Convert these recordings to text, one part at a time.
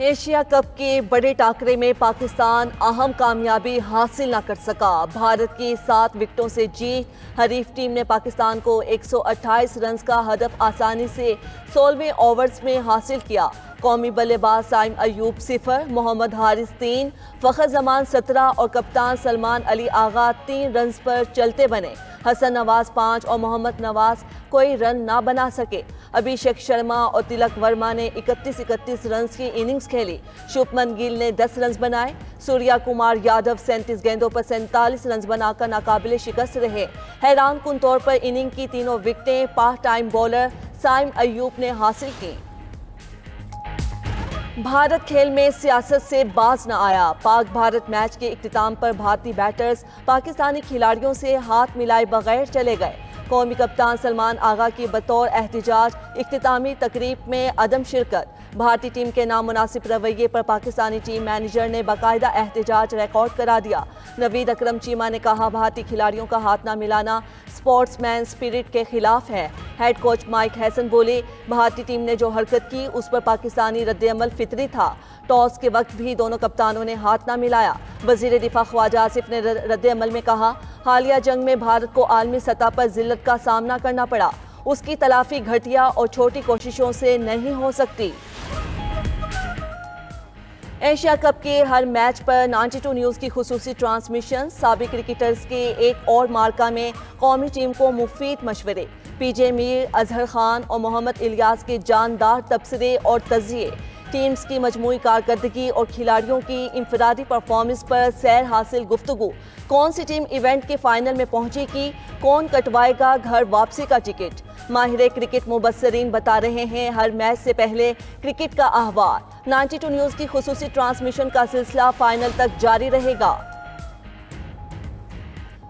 Asia cup کے بڑے ٹاکرے میں پاکستان اہم کامیابی حاصل نہ کر سکا۔ بھارت کی 7 وکٹوں سے جیت۔ حریف ٹیم نے پاکستان کو 128 رنز کا ہدف آسانی سے 16ویں اوورز میں حاصل کیا۔ قومی بلے باز سائم ایوب 0، محمد حارث 3، فخر زمان 17 اور کپتان سلمان علی آغا 3 رنز پر چلتے بنے۔ حسن نواز 5 اور محمد نواز کوئی رن نہ بنا سکے۔ ابھیشیک شرما اور تلک ورما نے 31 رنز کی اننگز کھیلی۔ شبھمن گل نے 10 رنز بنائے۔ سوریا کمار یادو 37 گیندوں پر 47 رنز بنا کر ناقابل شکست رہے۔ حیران کن طور پر اننگ کی تینوں وکٹیں پارٹ ٹائم بولر سائم ایوب نے حاصل کی۔ بھارت کھیل میں سیاست سے باز نہ آیا۔ پاک بھارت میچ کے اختتام پر بھارتی بیٹرز پاکستانی کھلاڑیوں سے ہاتھ ملائے بغیر چلے گئے۔ قومی کپتان سلمان آغا کی بطور احتجاج اختتامی تقریب میں عدم شرکت۔ بھارتی ٹیم کے نامناسب رویے پر پاکستانی ٹیم مینیجر نے باقاعدہ احتجاج ریکارڈ کرا دیا۔ نوید اکرم چیمہ نے کہا، بھارتی کھلاڑیوں کا ہاتھ نہ ملانا سپورٹس مین سپرٹ کے خلاف ہے۔ ہیڈ کوچ مائک ہیسن بولے، بھارتی ٹیم نے جو حرکت کی اس پر پاکستانی رد عمل فطری تھا۔ ٹاس کے وقت بھی دونوں کپتانوں نے ہاتھ نہ ملایا۔ وزیر دفاع خواجہ آصف نے رد عمل میں کہا، حالیہ جنگ میں بھارت کو عالمی سطح پر ذلت کا سامنا کرنا پڑا۔ اس کی تلافی گھٹیا اور چھوٹی کوششوں سے نہیں ہو سکتی۔ ایشیا کپ کے ہر میچ پر 92 نیوز کی خصوصی ٹرانسمیشن۔ سابق کرکٹرز کے ایک اور مارکہ میں قومی ٹیم کو مفید مشورے۔ پی جے میر، اظہر خان اور محمد الیاس کے جاندار تبصرے اور تجزیے۔ ٹیمز کی مجموعی کارکردگی اور کھلاڑیوں کی انفرادی پرفارمنس پر سیر حاصل گفتگو۔ کون سی ٹیم ایونٹ کے فائنل میں پہنچے گی؟ کون کٹوائے گا گھر واپسی کا ٹکٹ؟ ماہر کرکٹ مبصرین بتا رہے ہیں، ہر میچ سے پہلے کرکٹ کا احوال۔ 92 نیوز کی خصوصی ٹرانسمیشن کا سلسلہ فائنل تک جاری رہے گا۔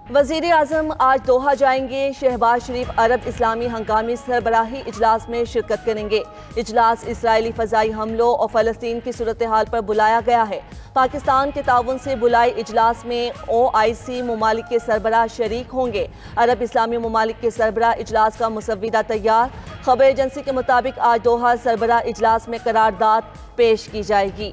وزیر اعظم آج دوحہ جائیں گے۔ شہباز شریف عرب اسلامی ہنگامی سربراہی اجلاس میں شرکت کریں گے۔ اجلاس اسرائیلی فضائی حملوں اور فلسطین کی صورتحال پر بلایا گیا ہے۔ پاکستان کے تعاون سے بلائے اجلاس میں OIC ممالک کے سربراہ شریک ہوں گے۔ عرب اسلامی ممالک کے سربراہ اجلاس کا مسودہ تیار۔ خبر ایجنسی کے مطابق آج دوحہ سربراہ اجلاس میں قرارداد پیش کی جائے گی۔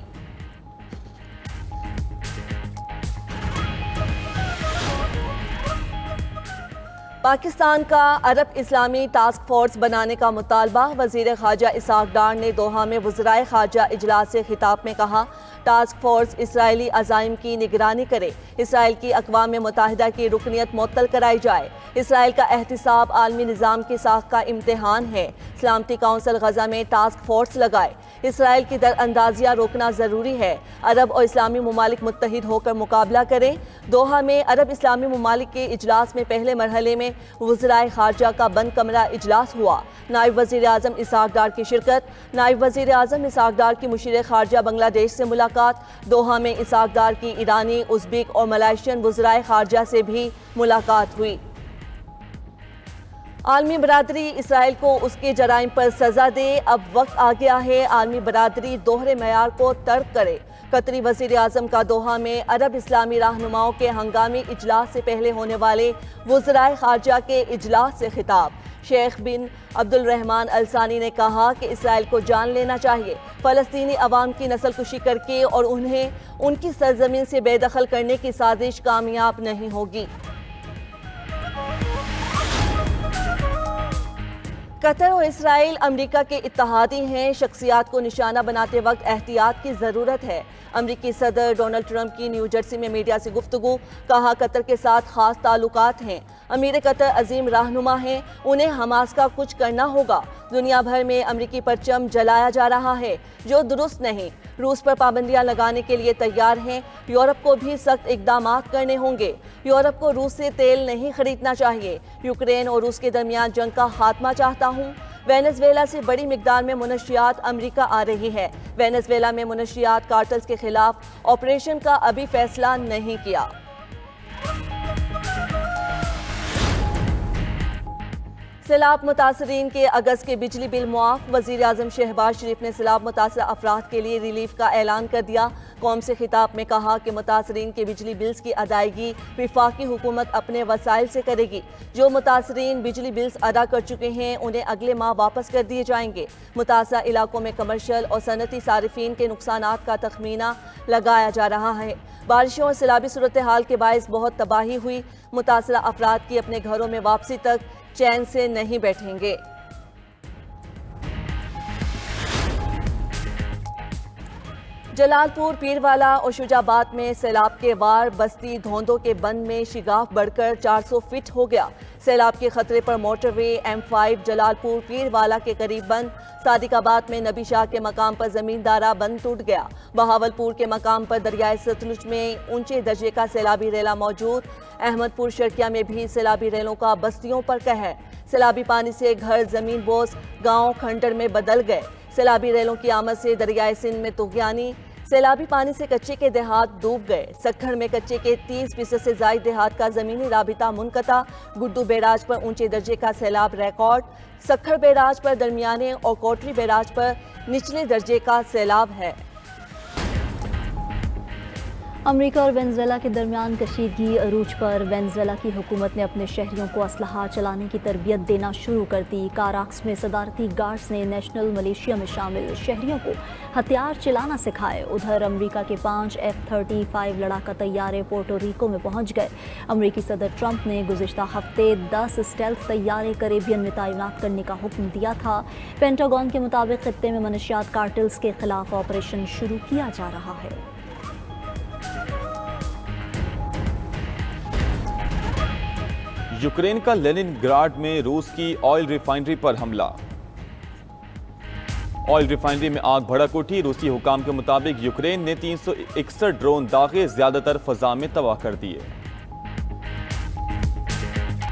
پاکستان کا عرب اسلامی ٹاسک فورس بنانے کا مطالبہ۔ وزیر خارجہ اسحاق ڈار نے دوحہ میں وزرائے خارجہ اجلاس سے خطاب میں کہا، ٹاسک فورس اسرائیلی عزائم کی نگرانی کرے۔ اسرائیل کی اقوام متحدہ کی رکنیت معطل کرائی جائے۔ اسرائیل کا احتساب عالمی نظام کی ساخت کا امتحان ہے۔ سلامتی کونسل غزہ میں ٹاسک فورس لگائے۔ اسرائیل کی در اندازیاں روکنا ضروری ہے۔ عرب اور اسلامی ممالک متحد ہو کر مقابلہ کریں۔ دوحہ میں عرب اسلامی ممالک کے اجلاس میں پہلے مرحلے میں وزرائے خارجہ کا بند کمرہ اجلاس ہوا۔ نائب وزیر اعظم اسحاق ڈار کی شرکت۔ نائب وزیر اعظم اسحاق ڈار کی مشیر خارجہ بنگلہ دیش سے ملاقات۔ دوحہ میں اسحاق ڈار کی ایرانی، ازبک اور ملائیشین وزرائے خارجہ سے بھی ملاقات ہوئی۔ عالمی برادری اسرائیل کو اس کے جرائم پر سزا دے۔ اب وقت آ گیا ہے عالمی برادری دوہرے معیار کو ترک کرے۔ قطری وزیر اعظم کا دوحہ میں عرب اسلامی رہنماؤں کے ہنگامی اجلاس سے پہلے ہونے والے وزرائے خارجہ کے اجلاس سے خطاب۔ شیخ بن عبد الرحمن الثانی نے کہا کہ اسرائیل کو جان لینا چاہیے۔ فلسطینی عوام کی نسل کشی کر کے اور انہیں ان کی سرزمین سے بے دخل کرنے کی سازش کامیاب نہیں ہوگی۔ قطر اور اسرائیل امریکہ کے اتحادی ہیں۔ شخصیات کو نشانہ بناتے وقت احتیاط کی ضرورت ہے۔ امریکی صدر ڈونلڈ ٹرمپ کی نیو جرسی میں میڈیا سے گفتگو۔ کہا، قطر کے ساتھ خاص تعلقات ہیں۔ امیر قطر عظیم رہنما ہیں، انہیں حماس کا کچھ کرنا ہوگا۔ دنیا بھر میں امریکی پرچم جلایا جا رہا ہے، جو درست نہیں۔ روس پر پابندیاں لگانے کے لیے تیار ہیں۔ یورپ کو بھی سخت اقدامات کرنے ہوں گے۔ یورپ کو روس سے تیل نہیں خریدنا چاہیے۔ یوکرین اور روس کے درمیان جنگ کا خاتمہ چاہتا ہوں۔ وینزویلا سے بڑی مقدار میں منشیات امریکہ آ رہی ہے۔ وینزویلا میں منشیات کارٹلز کے خلاف آپریشن کا ابھی فیصلہ نہیں کیا۔ سیلاب متاثرین کے اگست کے بجلی بل معاف۔ وزیر اعظم شہباز شریف نے سیلاب متاثرہ افراد کے لیے ریلیف کا اعلان کر دیا۔ قوم سے خطاب میں کہا کہ متاثرین کے بجلی بلز کی ادائیگی وفاقی حکومت اپنے وسائل سے کرے گی۔ جو متاثرین بجلی بلز ادا کر چکے ہیں انہیں اگلے ماہ واپس کر دیے جائیں گے۔ متاثرہ علاقوں میں کمرشل اور صنعتی صارفین کے نقصانات کا تخمینہ لگایا جا رہا ہے۔ بارشوں اور سیلابی صورتحال کے باعث بہت تباہی ہوئی۔ متاثرہ افراد کی اپنے گھروں میں واپسی تک چین سے نہیں بیٹھیں گے۔ جلال پور، پیروالا اور شجاع آباد میں سیلاب کے وار بستی دھوندوں کے بند میں شگاف بڑھ کر 400 فٹ ہو گیا۔ سیلاب کے خطرے پر موٹر وے M5 جلال پور پیروالا کے قریب بند۔ صادق آباد میں نبی شاہ کے مقام پر زمیندارہ بند ٹوٹ گیا۔ بہاول پور کے مقام پر دریائے ستلج میں اونچے درجے کا سیلابی ریلا موجود۔ احمد پور شرکیہ میں بھی سیلابی ریلوں کا بستیوں پر قہر۔ سیلابی پانی سے گھر زمین بوس گاؤں کھنڈر میں بدل گئے۔ سیلابی ریلوں کی آمد سے دریائے سندھ میں طغیانی۔ سیلابی پانی سے کچے کے دیہات ڈوب گئے۔ سکھڑ میں کچے کے 30% سے زائد دیہات کا زمینی رابطہ منقطع۔ گڈو بیراج پر اونچے درجے کا سیلاب ریکارڈ۔ سکھڑ بیراج پر درمیانے اور کوٹری بیراج پر نچلے درجے کا سیلاب ہے۔ امریکہ اور وینزویلا کے درمیان کشیدگی عروج پر۔ وینزویلا کی حکومت نے اپنے شہریوں کو اسلحہ چلانے کی تربیت دینا شروع کر دی۔ کاراکس میں صدارتی گارڈز نے نیشنل ملیشیا میں شامل شہریوں کو ہتھیار چلانا سکھائے۔ ادھر امریکہ کے 5 F-35 لڑاکا طیارے پورٹو ریکو میں پہنچ گئے۔ امریکی صدر ٹرمپ نے گزشتہ ہفتے 10 اسٹیلتھ طیارے کریبین میں تعینات کرنے کا حکم دیا تھا۔ پینٹاگون کے مطابق خطے میں منشیات کارٹلز کے خلاف آپریشن شروع کیا جا رہا ہے۔ یوکرین کا لینن گراڈ میں روس کی آئل ریفائنری پر حملہ۔ آئل ریفائنری میں آگ بھڑک اٹھی۔ روسی حکام کے مطابق یوکرین نے 361 ڈرون داغے، زیادہ تر فضا میں تباہ کر دیے۔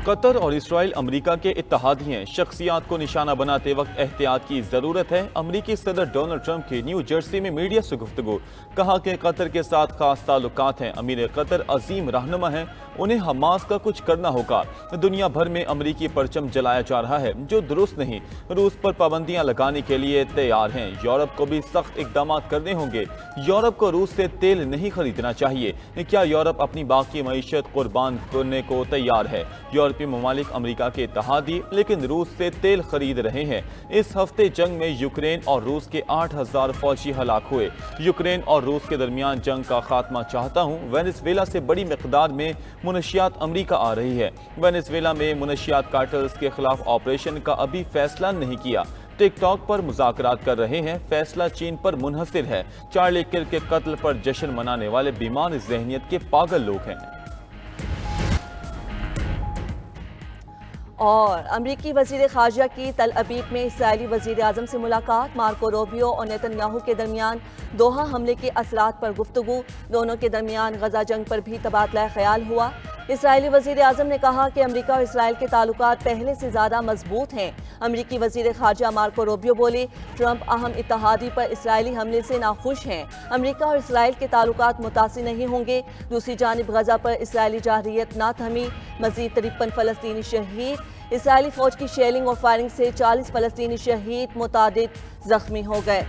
قطر اور اسرائیل امریکہ کے اتحادی ہیں۔ شخصیات کو نشانہ بناتے وقت احتیاط کی ضرورت ہے۔ امریکی صدر ڈونلڈ ٹرمپ کی نیو جرسی میں میڈیا سے گفتگو۔ کہا کہ قطر کے ساتھ خاص تعلقات ہیں۔ امیر قطر عظیم رہنما ہیں، انہیں حماس کا کچھ کرنا ہوگا۔ دنیا بھر میں امریکی پرچم جلایا جا رہا ہے جو درست نہیں۔ روس پر پابندیاں لگانے کے لیے تیار ہیں۔ یورپ کو بھی سخت اقدامات کرنے ہوں گے۔ یورپ کو روس سے تیل نہیں خریدنا چاہیے۔ کیا یورپ اپنی باقی معیشت قربان کرنے کو تیار ہے؟ یورپی ممالک امریکہ کے اتحادی لیکن روس سے تیل خرید رہے ہیں۔ اس ہفتے جنگ میں یوکرین اور روس کے 8000 فوجی ہلاک ہوئے۔ یوکرین اور روس کے درمیان جنگ کا خاتمہ چاہتا ہوں۔ وینزویلا سے بڑی مقدار میں منشیات امریکہ آ رہی ہے۔ وینزویلا میں منشیات کارٹلز کے خلاف آپریشن کا ابھی فیصلہ نہیں کیا۔ ٹک ٹاک پر مذاکرات کر رہے ہیں۔ فیصلہ چین پر منحصر ہے۔ چارلی کرک کے قتل پر جشن منانے والے بیمان ذہنیت کے پاگل لوگ ہیں۔ اور امریکی وزیر خارجہ کی تل ابیب میں اسرائیلی وزیر اعظم سے ملاقات۔ مارکو روبیو اور نیتن یاہو کے درمیان دوحہ حملے کے اثرات پر گفتگو۔ دونوں کے درمیان غزہ جنگ پر بھی تبادلہ خیال ہوا۔ اسرائیلی وزیر اعظم نے کہا کہ امریکہ اور اسرائیل کے تعلقات پہلے سے زیادہ مضبوط ہیں۔ امریکی وزیر خارجہ مارکو روبیو بولے، ٹرمپ اہم اتحادی پر اسرائیلی حملے سے ناخوش ہیں۔ امریکہ اور اسرائیل کے تعلقات متاثر نہیں ہوں گے۔ دوسری جانب غزہ پر اسرائیلی جارحیت نہ تھمی۔ مزید 53 فلسطینی شہید۔ اسرائیلی فوج کی شیلنگ اور فائرنگ سے 40 فلسطینی شہید، متعدد زخمی ہو گئے۔